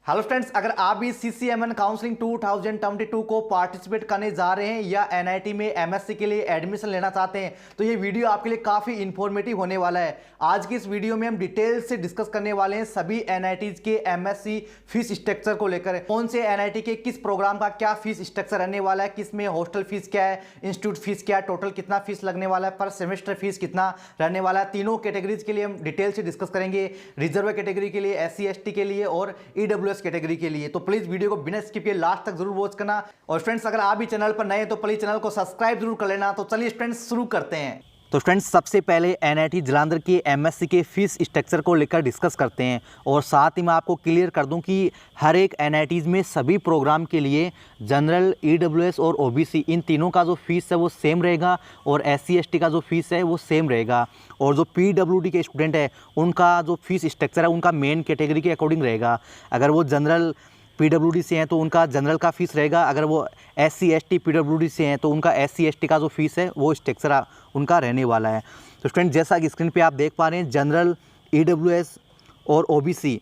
Hello friends, अगर आप भी CCMN काउंसलिंग 2022 को पार्टिसिपेट करने जा रहे हैं या NIT में MSc के लिए एडमिशन लेना चाहते हैं तो ये वीडियो आपके लिए काफ़ी इन्फॉर्मेटिव होने वाला है। आज की इस वीडियो में हम डिटेल से डिस्कस करने वाले हैं सभी NITs के MSc फीस स्ट्रक्चर को लेकर। कौन से NIT के किस प्रोग्राम का क्या फीस स्ट्रक्चर रहने वाला है, किस में हॉस्टल फीस क्या है, इंस्टीट्यूट फीस क्या है, टोटल कितना फीस लगने वाला है, पर सेमेस्टर फीस कितना रहने वाला है। तीनों कैटेगरीज के लिए हम डिटेल से डिस्कस करेंगे, रिजर्व कैटेगरी के लिए, SC/ST के लिए और EWS कैटेगरी के लिए। तो प्लीज वीडियो को बिना स्किप किए लास्ट तक जरूर वॉच करना। और फ्रेंड्स, अगर आप भी चैनल पर नए हैं तो प्लीज चैनल को सब्सक्राइब जरूर कर लेना। तो चलिए फ्रेंड्स शुरू करते हैं। तो फ्रेंड्स, सबसे पहले NIT जालंधर के MSc के फीस स्ट्रक्चर को लेकर डिस्कस करते हैं और साथ ही मैं आपको क्लियर कर दूं कि हर एक NITs में सभी प्रोग्राम के लिए जनरल, EWS और OBC इन तीनों का जो फीस है वो सेम रहेगा और SC/ST का जो फीस है वो सेम रहेगा। और जो PWD के स्टूडेंट है उनका जो फीस स्ट्रक्चर है उनका मेन कैटेगरी के अकॉर्डिंग रहेगा। अगर वो जनरल PWD से हैं तो उनका जनरल का फीस रहेगा, अगर वो SC/ST PWD से हैं तो उनका SC/ST का जो फीस है वो स्ट्रक्चर उनका रहने वाला है। तो फ्रेंड, जैसा कि स्क्रीन पे आप देख पा रहे हैं, जनरल, EWS और OBC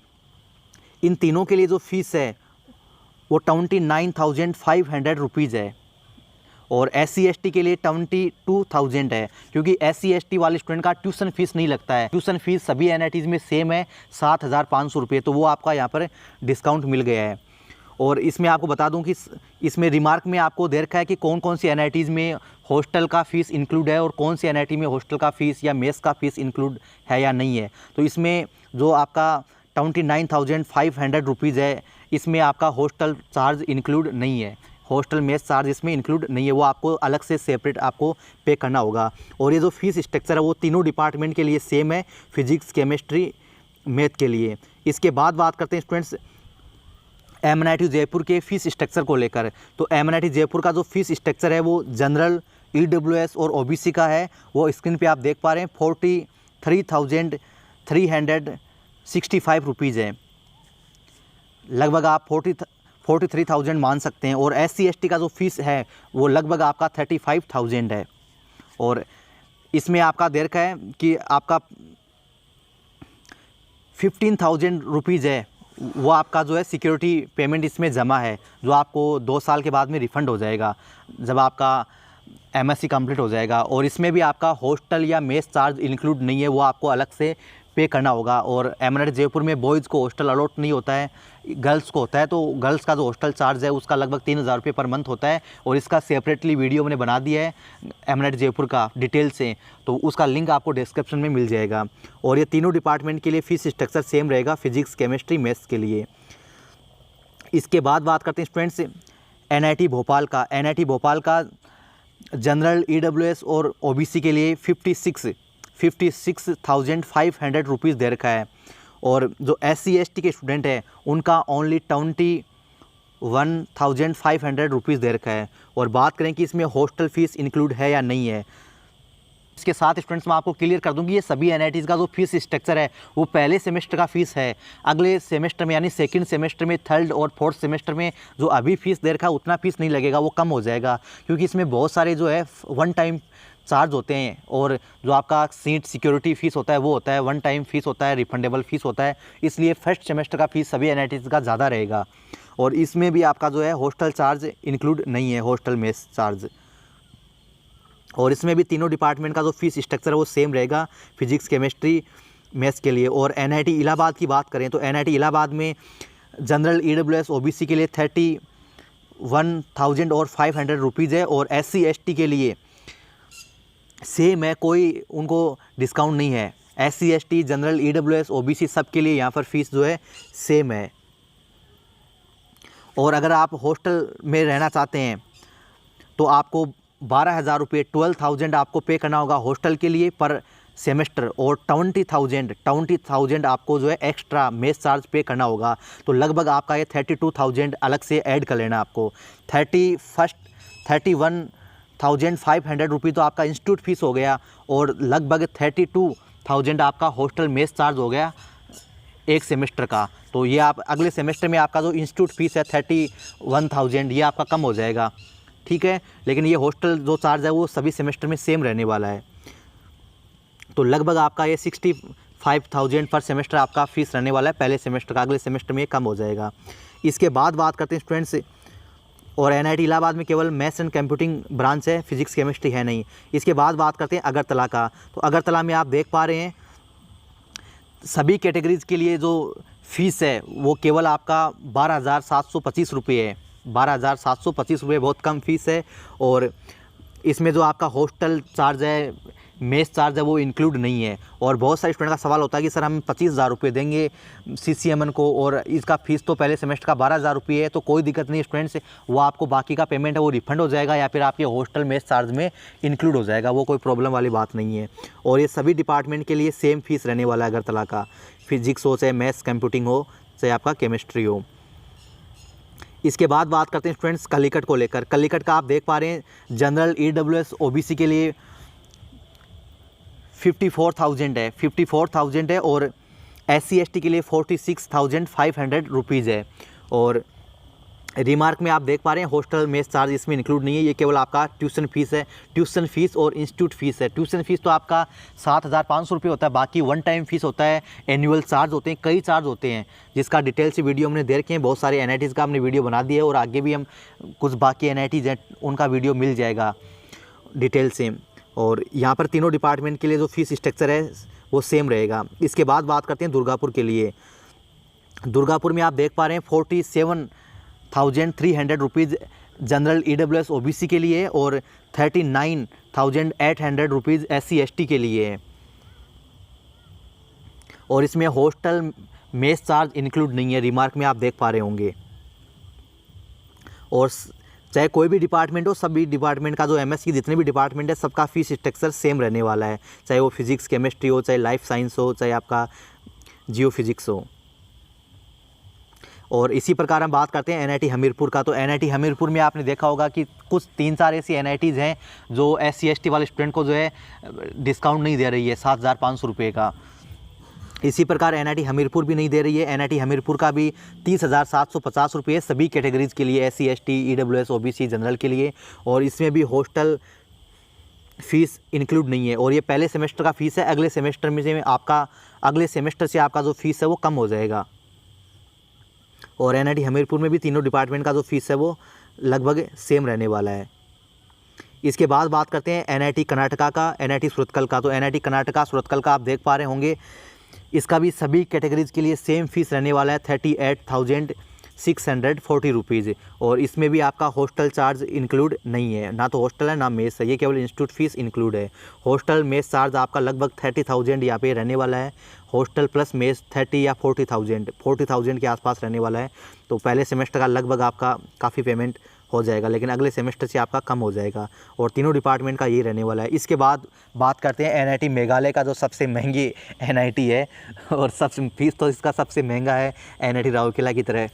इन तीनों के लिए जो फीस है वो 29,500 रुपीज़ है और SC/ST के लिए 22,000 है, क्योंकि SC/ST वाले स्टूडेंट का ट्यूशन फीस नहीं लगता है। ट्यूशन फीस सभी NITs में सेम है, 7,500 रुपये, तो वो आपका यहाँ पर डिस्काउंट मिल गया है। और इसमें आपको बता दूं कि इसमें रिमार्क में आपको दे रखा है कि कौन कौन सी NITs में हॉस्टल का फ़ीस इंक्लूड है और कौन सी NIT में हॉस्टल का फ़ीस या मेस का फ़ीस इंक्लूड है या नहीं है। तो इसमें जो आपका 29,500 रुपीज़ है, इसमें आपका हॉस्टल चार्ज इंक्लूड नहीं है, हॉस्टल मेस चार्ज इसमें इंक्लूड नहीं है, वो आपको अलग से सेपरेट आपको पे करना होगा। और ये जो फीस स्ट्रक्चर है वो तीनों डिपार्टमेंट के लिए सेम है, फिजिक्स, केमिस्ट्री, मैथ के लिए। इसके बाद बात करते हैं स्टूडेंट्स MNIT जयपुर के फ़ीस स्ट्रक्चर को लेकर। तो MNIT जयपुर का जो फीस स्ट्रक्चर है वो जनरल, EWS और OBC का है, वो स्क्रीन पे आप देख पा रहे हैं 43,365 रुपीज़ है। लगभग आप 43,000 मान सकते हैं। और SC/ST का जो फीस है वो लगभग आपका 35,000 है। और इसमें आपका दे रखा है कि आपका 15,000 रुपीज़ है, वो आपका जो है सिक्योरिटी पेमेंट इसमें जमा है, जो आपको 2 साल के बाद में रिफ़ंड हो जाएगा जब आपका MSc कंप्लीट हो जाएगा। और इसमें भी आपका हॉस्टल या मेस चार्ज इंक्लूड नहीं है, वो आपको अलग से पे करना होगा। और MNIT जयपुर में बॉयज़ को हॉस्टल अलॉट नहीं होता है, गर्ल्स को होता है। तो गर्ल्स का जो हॉस्टल चार्ज है उसका लगभग 3,000 रुपये पर मंथ होता है और इसका सेपरेटली वीडियो मैंने बना दिया है MNIT जयपुर का डिटेल से, तो उसका लिंक आपको डिस्क्रिप्शन में मिल जाएगा। और ये तीनों डिपार्टमेंट के लिए फ़ीस स्ट्रक्चर सेम रहेगा, फिजिक्स, केमिस्ट्री, मैथ्स के लिए। इसके बाद बात करते हैं स्टूडेंट्स NIT भोपाल का। NIT भोपाल का जनरल, EWS और OBC के लिए 56,500 रुपीज़ दे रखा है। और जो SC/ST के स्टूडेंट है उनका ओनली 21,500 रुपीज़ दे रखा है। और बात करें कि इसमें हॉस्टल फ़ीस इंक्लूड है या नहीं है, इसके साथ स्टूडेंट्स मैं आपको क्लियर कर दूं कि ये सभी NITs का जो फीस स्ट्रक्चर है वो पहले सेमेस्टर का फ़ीस है। अगले सेमेस्टर में यानी सेकंड सेमेस्टर में, थर्ड और फोर्थ सेमेस्टर में जो अभी फ़ीस दे रखा है उतना फ़ीस नहीं लगेगा, वो कम हो जाएगा, क्योंकि इसमें बहुत सारे जो है वन टाइम चार्ज होते हैं। और जो आपका सीट सिक्योरिटी फ़ीस होता है वो होता है वन टाइम फ़ीस होता है, रिफंडेबल फ़ीस होता है, इसलिए फर्स्ट सेमेस्टर का फ़ीस सभी NITs का ज़्यादा रहेगा। और इसमें भी आपका जो है हॉस्टल चार्ज इंक्लूड नहीं है, हॉस्टल मेस चार्ज। और इसमें भी तीनों डिपार्टमेंट का जो फीस स्ट्रक्चर है वो सेम रहेगा, फिजिक्स, केमिस्ट्री, मैथ्स के लिए। और NIT इलाहाबाद की बात करें तो NIT इलाहाबाद में जनरल, EWS, OBC के लिए 31,500 रुपीज़ है और SC/ST के लिए सेम है, कोई उनको डिस्काउंट नहीं है। SC/ST, जनरल, EWS, OBC सब के लिए यहाँ पर फीस जो है सेम है। और अगर आप हॉस्टल में रहना चाहते हैं तो आपको 12,000 रुपये, 12,000 आपको पे करना होगा हॉस्टल के लिए पर सेमेस्टर। और 20,000 आपको जो है एक्स्ट्रा मेस चार्ज पे करना होगा। तो लगभग आपका ये 32,000 अलग से ऐड कर लेना आपको। 31,500 रुपये तो आपका इंस्टीट्यूट फ़ीस हो गया और लगभग 32,000 आपका हॉस्टल मेस चार्ज हो गया एक सेमेस्टर का। तो ये आप अगले सेमेस्टर में आपका जो इंस्टीट्यूट फ़ीस है 31,000 ये आपका कम हो जाएगा, ठीक है। लेकिन ये हॉस्टल जो चार्ज है वो सभी सेमेस्टर में सेम रहने वाला है। तो लगभग आपका ये 5000 पर सेमेस्टर आपका फ़ीस रहने वाला है पहले सेमेस्टर का। अगले सेमेस्टर में ये कम हो जाएगा। इसके बाद बात करते हैं स्टूडेंट्स, और NIT इलाहाबाद में केवल मैथ्स एंड कंप्यूटिंग ब्रांच है, फिजिक्स केमिस्ट्री है नहीं। इसके बाद बात करते हैं अगरतला का। तो अगरतला में आप देख पा रहे हैं सभी कैटेगरीज़ के लिए जो फ़ीस है वो केवल आपका 12,725 रुपये है। 12,725 रुपये बहुत कम फ़ीस है। और इसमें जो आपका हॉस्टल चार्ज है, मेस चार्ज है, वो इंक्लूड नहीं है। और बहुत सारे स्टूडेंट का सवाल होता है कि सर हम 25,000 रुपये देंगे CCMN को और इसका फ़ीस तो पहले सेमेस्टर का 12,000 रुपये है। तो कोई दिक्कत नहीं स्टूडेंट्स, वो आपको बाकी का पेमेंट है वो रिफंड हो जाएगा या फिर आपके हॉस्टल मेस चार्ज में इंक्लूड हो जाएगा, वो कोई प्रॉब्लम वाली बात नहीं है। और ये सभी डिपार्टमेंट के लिए सेम फ़ीस रहने वाला है अगरतला का, फिजिक्स हो चाहे मैथ्स कंप्यूटिंग हो चाहे आपका केमिस्ट्री हो। इसके बाद बात करते हैं स्टूडेंट्स कलीकट को लेकर। कलीकट का आप देख पा रहे हैं जनरल EWS OBC के लिए 54,000 है, 54,000 है। और SC ST के लिए 46,500 रुपीज़ है। और रिमार्क में आप देख पा रहे हैं हॉस्टल मेस चार्ज इसमें इंक्लूड नहीं है, ये केवल आपका ट्यूशन फ़ीस है, ट्यूशन फ़ीस और इंस्टीट्यूट फ़ीस है। ट्यूशन फ़ीस तो आपका 7,500 रुपये होता है, बाकी वन टाइम फ़ीस होता है, एनुअल चार्ज होते हैं, कई चार्ज होते हैं जिसका डिटेल से वीडियो हमने दे रखे हैं। बहुत सारे NITs का हमने वीडियो बना दिया है और आगे भी हम कुछ बाकी NITs हैं उनका वीडियो मिल जाएगा डिटेल से। और यहाँ पर तीनों डिपार्टमेंट के लिए जो फ़ीस स्ट्रक्चर है वो सेम रहेगा। इसके बाद बात करते हैं दुर्गापुर के लिए। दुर्गापुर में आप देख पा रहे हैं 47,300 रुपीज़ जनरल EWS OBC के लिए और 39,800 रुपीज़ SC ST के लिए है। और इसमें हॉस्टल मेस चार्ज इंक्लूड नहीं है, रिमार्क में आप देख पा रहे होंगे। और चाहे कोई भी डिपार्टमेंट हो, सभी डिपार्टमेंट का जो MS की जितने भी डिपार्टमेंट है सबका फ़ीस स्ट्रक्चर सेम रहने वाला है, चाहे वो फिजिक्स केमिस्ट्री हो, चाहे लाइफ साइंस हो, चाहे आपका जियो फिजिक्स हो। और इसी प्रकार हम बात करते हैं NIT हमीरपुर का। तो NIT हमीरपुर में आपने देखा होगा कि कुछ 3-4 ऐसी NITs हैं जो SC ST वाले स्टूडेंट को जो है डिस्काउंट नहीं दे रही है 7,500 रुपये का। इसी प्रकार NIT हमीरपुर भी नहीं दे रही है। NIT हमीरपुर का भी 30,750 रुपये सभी कैटेगरीज़ के लिए, SC ST EWS OBC general के लिए। और इसमें भी हॉस्टल फ़ीस इंक्लूड नहीं है। और ये पहले सेमेस्टर का फ़ीस है, अगले सेमेस्टर में से आपका जो फ़ीस है वो कम हो जाएगा। और NIT हमीरपुर में भी तीनों डिपार्टमेंट का जो फ़ीस है वो लगभग सेम रहने वाला है। इसके बाद बात करते हैं NIT कर्नाटका का, NIT सुरतकल का। तो NIT कर्नाटका सुरतकल का आप देख पा रहे होंगे, इसका भी सभी कैटेगरीज़ के लिए सेम फ़ीस रहने वाला है 38,640 रुपीज़। और इसमें भी आपका हॉस्टल चार्ज इंक्लूड नहीं है, ना तो हॉस्टल है ना मेस है, ये केवल इंस्टीट्यूट फ़ीस इंक्लूड है। हॉस्टल मेस चार्ज आपका लगभग 30,000 यहाँ पे रहने वाला है, हॉस्टल प्लस मेस 30 या 40,000 के आसपास रहने वाला है। तो पहले सेमेस्टर का लगभग आपका काफ़ी पेमेंट हो जाएगा, लेकिन अगले सेमेस्टर से आपका कम हो जाएगा। और तीनों डिपार्टमेंट का ये रहने वाला है। इसके बाद बात करते हैं NIT मेघालय का, जो सबसे महंगी NIT है और सबसे फ़ीस तो इसका सबसे महंगा है NIT राउरकेला की तरह।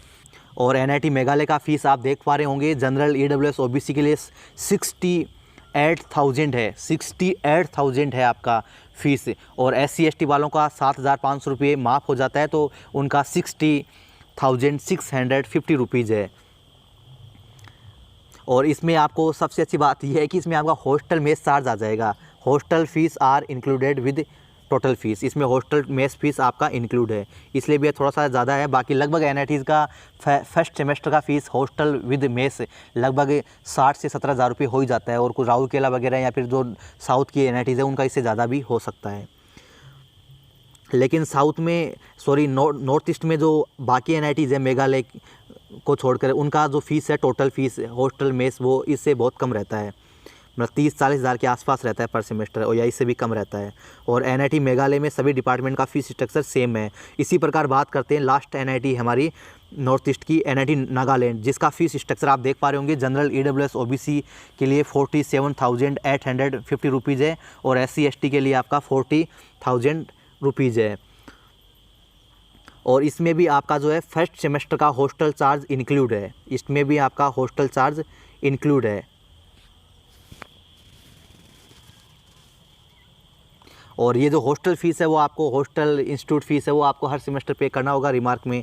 और NIT मेघालय का फ़ीस आप देख पा रहे होंगे जनरल EWS OBC के लिए 68,000 है, 68,000 है आपका फ़ीस। और SC ST वालों का 7,500 रुपये माफ़ हो जाता है, तो उनका 60,650 रुपीज़ है। और इसमें आपको सबसे अच्छी बात यह है कि इसमें आपका हॉस्टल मेस चार्ज आ जाएगा। Hostel fees are included with total fees, इसमें हॉस्टल मेस फ़ीस आपका इंक्लूड है, इसलिए भी थोड़ा सा ज़्यादा है। बाकी लगभग NITs का फर्स्ट सेमेस्टर का फ़ीस हॉस्टल विद मेस लगभग 60 से 17,000 रुपये हो ही जाता है। और कुछ राउरकेला वगैरह या फिर जो साउथ की NITs है उनका इससे ज़्यादा भी हो सकता है। लेकिन नॉर्थ ईस्ट में जो बाकी NITs है मेघालय को छोड़कर, उनका जो फ़ीस है टोटल फ़ीस हॉस्टल मेस वो इससे बहुत कम रहता है, मतलब 30-40 हज़ार के आसपास रहता है पर सेमेस्टर, और या इससे भी कम रहता है। और NIT मेघालय में सभी डिपार्टमेंट का फ़ीस स्ट्रक्चर सेम है। इसी प्रकार बात करते हैं लास्ट NIT हमारी नॉर्थ ईस्ट की NIT नागालैंड, जिसका फ़ीस स्ट्रक्चर आप देख पा रहे होंगे जनरल EWS OBC के लिए 47,850 रुपीज़ है और SC ST के लिए आपका 40,000 रुपीज़ है। और इसमें भी आपका जो है फर्स्ट सेमेस्टर का हॉस्टल चार्ज इंक्लूड है, इसमें भी आपका हॉस्टल चार्ज इंक्लूड है। और ये जो हॉस्टल फ़ीस है वो आपको, हॉस्टल इंस्टीट्यूट फ़ीस है वो आपको हर सेमेस्टर पे करना होगा, रिमार्क में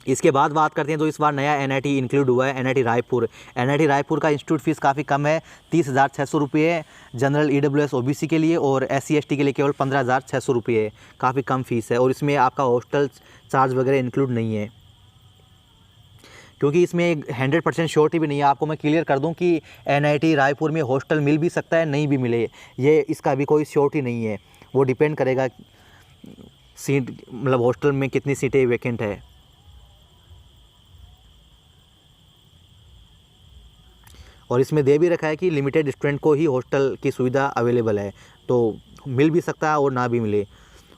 इसके बाद बात करते हैं तो इस बार नया एनआईटी इंक्लूड हुआ है, एनआईटी रायपुर। एनआईटी रायपुर का इंस्टीट्यूट फीस काफ़ी कम है, 30,600 रुपये है जनरल ईडब्ल्यूएस ओबीसी के लिए, और एससी एसटी के लिए केवल 15,600 रुपये है। काफ़ी कम फीस है, और इसमें आपका हॉस्टल चार्ज वगैरह इंक्लूड नहीं है, क्योंकि इसमें 100% श्योरिटी भी नहीं है। आपको मैं क्लियर कर दूं कि एनआईटी रायपुर में हॉस्टल मिल भी सकता है, नहीं भी मिले, ये इसका भी कोई श्योरिटी नहीं है। वो डिपेंड करेगा सीट, मतलब हॉस्टल में कितनी सीटें वैकेंट है। और इसमें दे भी रखा है कि लिमिटेड स्टूडेंट को ही हॉस्टल की सुविधा अवेलेबल है, तो मिल भी सकता है और ना भी मिले।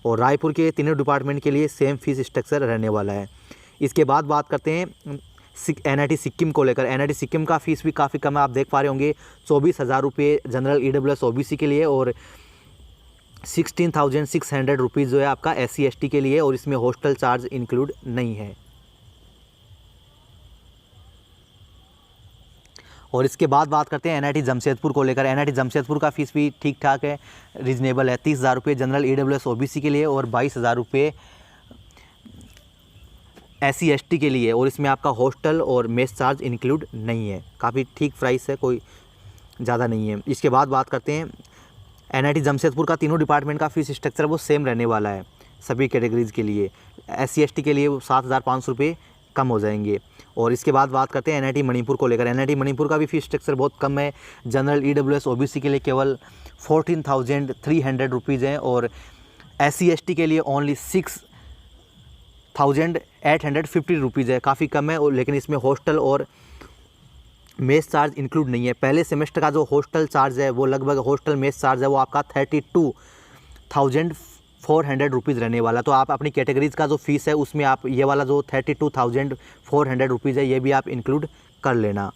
और रायपुर के तीनों डिपार्टमेंट के लिए सेम फीस स्ट्रक्चर रहने वाला है। इसके बाद बात करते हैं एनआईटी सिक्किम को लेकर। एनआईटी सिक्किम का फीस भी काफ़ी कम है, आप देख पा रहे होंगे, 24,000 रुपये जनरल ईडब्ल्यूएस ओबीसी के लिए, और 16,600 रुपीज़ जो है आपका एससी एसटी के लिए, और इसमें हॉस्टल चार्ज इंक्लूड नहीं है। और इसके बाद बात करते हैं एनआईटी जमशेदपुर को लेकर। एनआईटी जमशेदपुर का फीस भी ठीक ठाक है, रीजनेबल है, 30,000 रुपये जनरल ईडब्ल्यूएस ओबीसी के लिए, और 22,000 रुपये एससी एसटी के लिए, और इसमें आपका हॉस्टल और मेस चार्ज इंक्लूड नहीं है। काफ़ी ठीक प्राइस है, कोई ज़्यादा नहीं है। इसके बाद बात करते हैं एनआईटी जमशेदपुर का तीनों डिपार्टमेंट का फीस स्ट्रक्चर वो सेम रहने वाला है सभी कैटेगरीज़ के लिए। एससी एसटी के लिए 7,500 रुपये कम हो जाएंगे। और इसके बाद बात करते हैं एनआईटी मणिपुर को लेकर। एनआईटी मणिपुर का भी फीस स्ट्रक्चर बहुत कम है, जनरल ईडब्ल्यूएस ओबीसी के लिए केवल 14,300 रुपीज़ हैं, और एससी एसटी के लिए ओनली 6,850 रुपीज़ है। काफ़ी कम है, और लेकिन इसमें हॉस्टल और मेस चार्ज इंक्लूड नहीं है। पहले सेमेस्टर का जो हॉस्टल चार्ज है वो लगभग, हॉस्टल मेस चार्ज है वो आपका 32,400 रुपीज़ रहने वाला। तो आप अपनी कैटेगरीज का जो फीस है उसमें आप ये वाला जो 32,400 रुपीज़ है ये भी आप इंक्लूड कर लेना।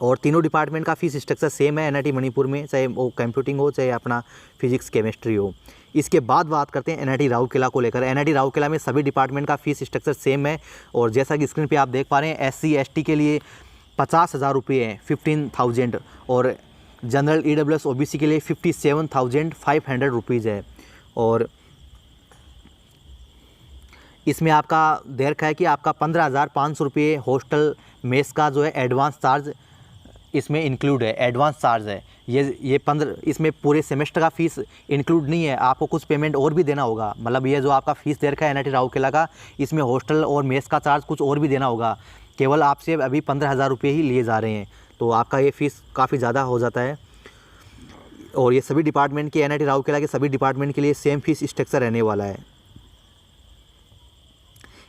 और तीनों डिपार्टमेंट का फीस स्ट्रक्चर सेम है एनआईटी मणिपुर में, चाहे वो कंप्यूटिंग हो चाहे अपना फिजिक्स केमिस्ट्री हो। इसके बाद बात करते हैं एनआईटी राउरकेला को लेकर। एनआईटी राउरकेला में सभी डिपार्टमेंट का फीस स्ट्रक्चर सेम है, और जैसा कि स्क्रीन पे आप देख पा रहे हैं, एससी एसटी के लिए 50,000 रुपये है, 15,000, और जनरल ईडब्ल्यूएस ओबीसी के लिए 57,500 रुपीज़ है। और इसमें आपका दे रखा है कि आपका 15,500 रुपये हॉस्टल मेस का जो है एडवांस चार्ज इसमें इंक्लूड है, एडवांस चार्ज है। ये 15, इसमें पूरे सेमेस्टर का फीस इंक्लूड नहीं है, आपको कुछ पेमेंट और भी देना होगा। मतलब ये जो आपका फीस दे रखा है एनआईटी राउरकेला का, इसमें हॉस्टल और मेस का चार्ज कुछ और भी देना होगा। केवल आपसे अभी 15,000 रुपये ही लिए जा रहे हैं, तो आपका ये फ़ीस काफ़ी ज़्यादा हो जाता है। और ये सभी डिपार्टमेंट के, एनआईटी राउरकेला के सभी डिपार्टमेंट के लिए सेम फीस स्ट्रक्चर रहने वाला है।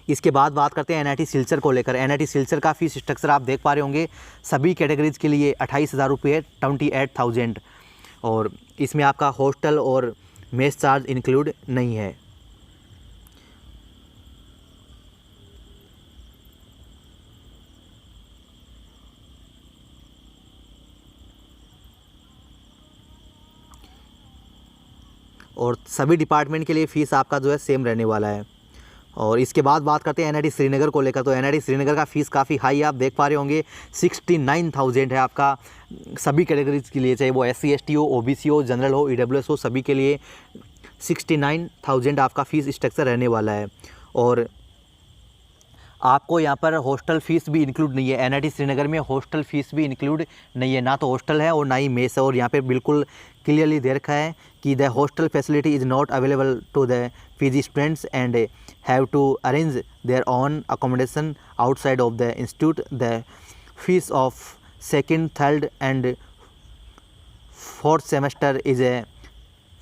इसके बाद बात करते हैं एनआईटी सिलचर को लेकर। एनआईटी सिलचर का फीस स्ट्रक्चर आप देख पा रहे होंगे, सभी कैटेगरीज के लिए 28,000 रुपये, 28,000, और इसमें आपका हॉस्टल और मेस चार्ज इंक्लूड नहीं है। और सभी डिपार्टमेंट के लिए फ़ीस आपका जो है सेम रहने वाला है। और इसके बाद बात करते हैं एनआईटी श्रीनगर को लेकर। तो एनआईटी श्रीनगर का फ़ीस काफ़ी हाई है, आप देख पा रहे होंगे, 69,000 है आपका सभी कैटेगरीज के लिए, चाहे वो एससी एसटी हो, ओबीसी हो, जनरल हो, ईडब्ल्यूएस हो, सभी के लिए 69,000 आपका फ़ीस स्ट्रक्चर रहने वाला है। और आपको यहाँ पर हॉस्टल फ़ीस भी इंक्लूड नहीं है। एनआईटी श्रीनगर में हॉस्टल फ़ीस भी इंक्लूड नहीं है, ना तो हॉस्टल है और ना ही मेस है। और यहाँ पे बिल्कुल क्लियरली दे रखा है कि the hostel facility is not available to the PG students and have to arrange their own accommodation outside of the institute. The fees of second, third and fourth semester is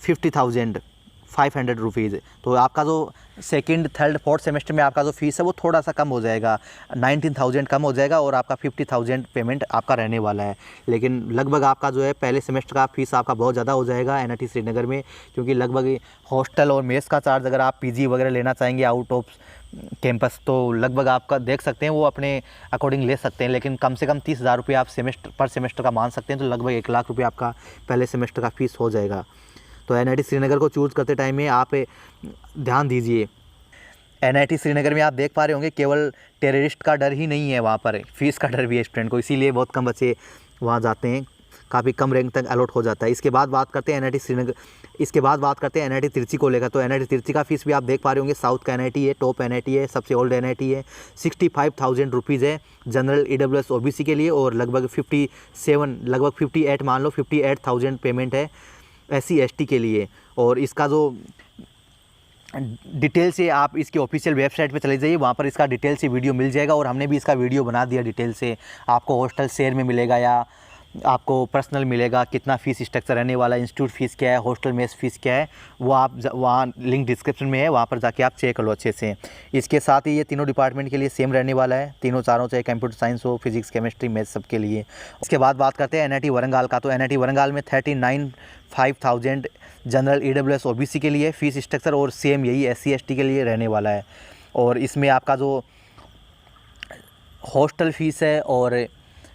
50,500 rupees. तो आपका जो second, third, fourth semester में आपका जो fees है वो थोड़ा सा कम हो जाएगा, 19,000 कम हो जाएगा, और आपका 50,000 पेमेंट आपका रहने वाला है। लेकिन लगभग आपका जो है पहले सेमेस्टर का फीस आपका बहुत ज़्यादा हो जाएगा एनआईटी श्रीनगर में, क्योंकि लगभग हॉस्टल और मेस का चार्ज अगर आप पीजी वगैरह लेना चाहेंगे आउट ऑफ कैंपस तो लगभग आपका देख सकते हैं वो अपने अकॉर्डिंग ले सकते हैं। लेकिन कम से कम 30,000 रुपये आप पर सेमेस्टर का मान सकते हैं, तो लगभग 1 लाख रुपये आपका पहले सेमेस्टर का फ़ीस हो जाएगा। तो एनआईटी श्रीनगर को चूज़ करते टाइम में आप ध्यान दीजिए। एनआईटी श्रीनगर में आप देख पा रहे होंगे केवल टेररिस्ट का डर ही नहीं है, वहाँ पर फीस का डर भी है स्टूडेंट को, इसीलिए बहुत कम बच्चे वहाँ जाते हैं, काफ़ी कम रैंक तक अलॉट हो जाता है। इसके बाद बात करते हैं NIT श्रीनगर, इसके बाद बात करते हैं NIT तिरची को लेकर। तो NIT तिरची का फीस भी आप देख पा रहे होंगे, साउथ का NIT है, टॉप NIT है, सबसे ओल्ड NIT है। 65,000 रुपीज़ है जनरल EWS OBC के लिए, और लगभग 58 मान लो 58,000 पेमेंट है SC ST के लिए। और इसका जो डिटेल से आप इसकी ऑफिशियल वेबसाइट पे चले जाइए, वहाँ पर इसका डिटेल से वीडियो मिल जाएगा, और हमने भी इसका वीडियो बना दिया डिटेल से। आपको हॉस्टल शेयर में मिलेगा या आपको पर्सनल मिलेगा, कितना फ़ीस स्ट्रक्चर रहने वाला है, इंस्टीट्यूट फ़ीस क्या है, हॉस्टल मेस फ़ीस क्या है, वो आप वहाँ लिंक डिस्क्रिप्शन में है, वहाँ पर जाके आप चेक कर लो अच्छे से। इसके साथ ही ये तीनों डिपार्टमेंट के लिए सेम रहने वाला है, तीनों चारों, चाहे कंप्यूटर साइंस हो, फिजिक्स, केमिस्ट्री, मैथ्स, सबके लिए। इसके बाद बात करते हैं NIT वरंगाल का। तो NIT वरंगाल में 39,500 जनरल EWS OBC के लिए फ़ीस स्ट्रक्चर, और सेम यही SC ST के लिए रहने वाला है। और इसमें आपका जो हॉस्टल फ़ीस है और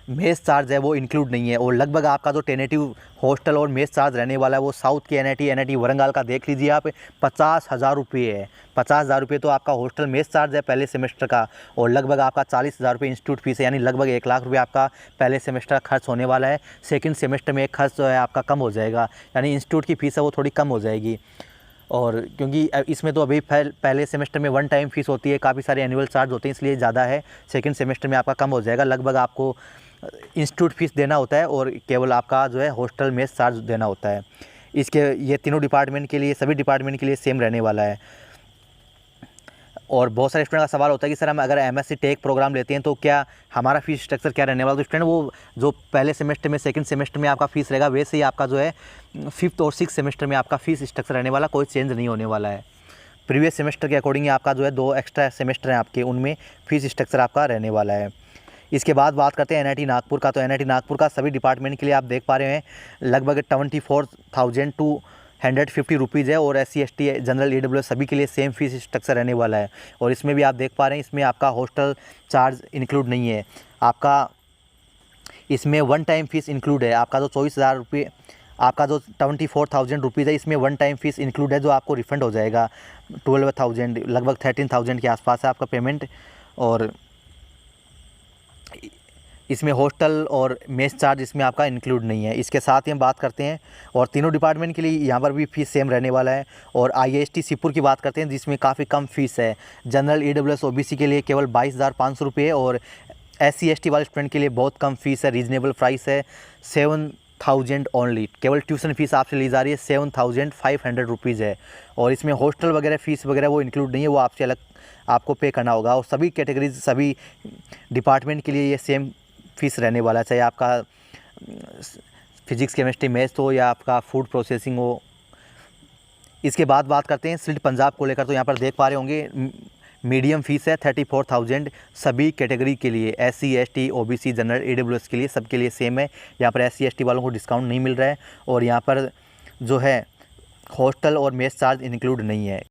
मेस चार्ज है वो इंक्लूड नहीं है, और लगभग आपका जो टेनेटिव हॉस्टल और मेस चार्ज रहने वाला है वो साउथ के NIT वरंगाल का देख लीजिए आप, 50,000 रुपये है। 50,000 रुपये तो आपका हॉस्टल मेस चार्ज है पहले सेमेस्टर का, और लगभग आपका 40,000 रुपये इंस्टीट्यूट फीस है, यानी लगभग 1 लाख रुपये आपका पहले सेमेस्टर का खर्च होने वाला है। सेकंड सेमेस्टर में एक खर्च जो है आपका कम हो जाएगा, यानी इंस्टीट्यूट की फ़ीस है वो थोड़ी कम हो जाएगी। और क्योंकि इसमें तो अभी पहले सेमेस्टर में 1 टाइम फ़ीस होती है, काफ़ी सारे एनुअल चार्ज होते हैं, इसलिए ज़्यादा है। सेकंड सेमेस्टर में आपका कम हो जाएगा, लगभग आपको इंस्टीट्यूट फीस देना होता है और केवल आपका जो है हॉस्टल मेस चार्ज देना होता है। इसके ये तीनों डिपार्टमेंट के लिए, सभी डिपार्टमेंट के लिए सेम रहने वाला है। और बहुत सारे स्टूडेंट का सवाल होता है कि सर हम अगर MSc टेक प्रोग्राम लेते हैं तो क्या हमारा फ़ीस स्ट्रक्चर क्या रहने वाला है। तो स्टूडेंट वो जो पहले सेमेस्टर में, सेकंड सेमेस्टर में आपका फ़ीस रहेगा, वैसे ही आपका जो है 5th और 6th सेमेस्टर में आपका फ़ीस स्ट्रक्चर रहने वाला, कोई चेंज नहीं होने वाला है। प्रीवियस सेमेस्टर के अकॉर्डिंग आपका जो है 2 एक्स्ट्रा सेमेस्टर हैं आपके, उनमें फ़ीस स्ट्रक्चर आपका रहने वाला है। इसके बाद बात करते हैं NIT नागपुर का। तो NIT नागपुर का सभी डिपार्टमेंट के लिए आप देख पा रहे हैं लगभग 24,250 रुपीज़ है, और SC ST जनरल EWS सभी के लिए सेम फीस स्ट्रक्चर रहने वाला है। और इसमें भी आप देख पा रहे हैं, इसमें आपका हॉस्टल चार्ज इंक्लूड नहीं है, आपका इसमें 1 टाइम फ़ीस इंक्लूड है। आपका जो 24,000 रुपये, आपका जो 24,000 रुपीज़ है, इसमें 1 टाइम फ़ीस इंक्लूड है, जो आपको रिफ़ंड हो जाएगा। 12,000 लगभग 13,000 के आसपास है आपका पेमेंट। और इसमें हॉस्टल और मेस चार्ज इसमें आपका इंक्लूड नहीं है। इसके साथ ही हम बात करते हैं, और तीनों डिपार्टमेंट के लिए यहाँ पर भी फ़ीस सेम रहने वाला है। और IIST सिपुर की बात करते हैं, जिसमें काफ़ी कम फ़ीस है। जनरल EWS OBC के लिए केवल 22,500 रुपये, और SC ST वाले स्टूडेंट के लिए बहुत कम फ़ीस है, रीजनेबल प्राइस है, 7,000 ओनली। केवल ट्यूशन फ़ीस आपसे ली जा रही है 7,500 रुपीज़ है। और इसमें हॉस्टल वगैरह फ़ीस वगैरह वो इंक्लूड नहीं है, वो आपसे अलग आपको पे करना होगा। और सभी कैटेगरीज, सभी डिपार्टमेंट के लिए ये सेम फीस रहने वाला है, चाहे आपका फिजिक्स, केमिस्ट्री, मैथ्स हो या आपका फूड प्रोसेसिंग हो। इसके बाद बात करते हैं सिल्ट पंजाब को लेकर। तो यहाँ पर देख पा रहे होंगे मीडियम फ़ीस है 34,000 सभी कैटेगरी के लिए, SC ST OBC general EWS के लिए, सबके लिए सेम है। यहाँ पर SC ST वालों को डिस्काउंट नहीं मिल रहा है, और यहाँ पर जो है हॉस्टल और मेस चार्ज इंक्लूड नहीं है।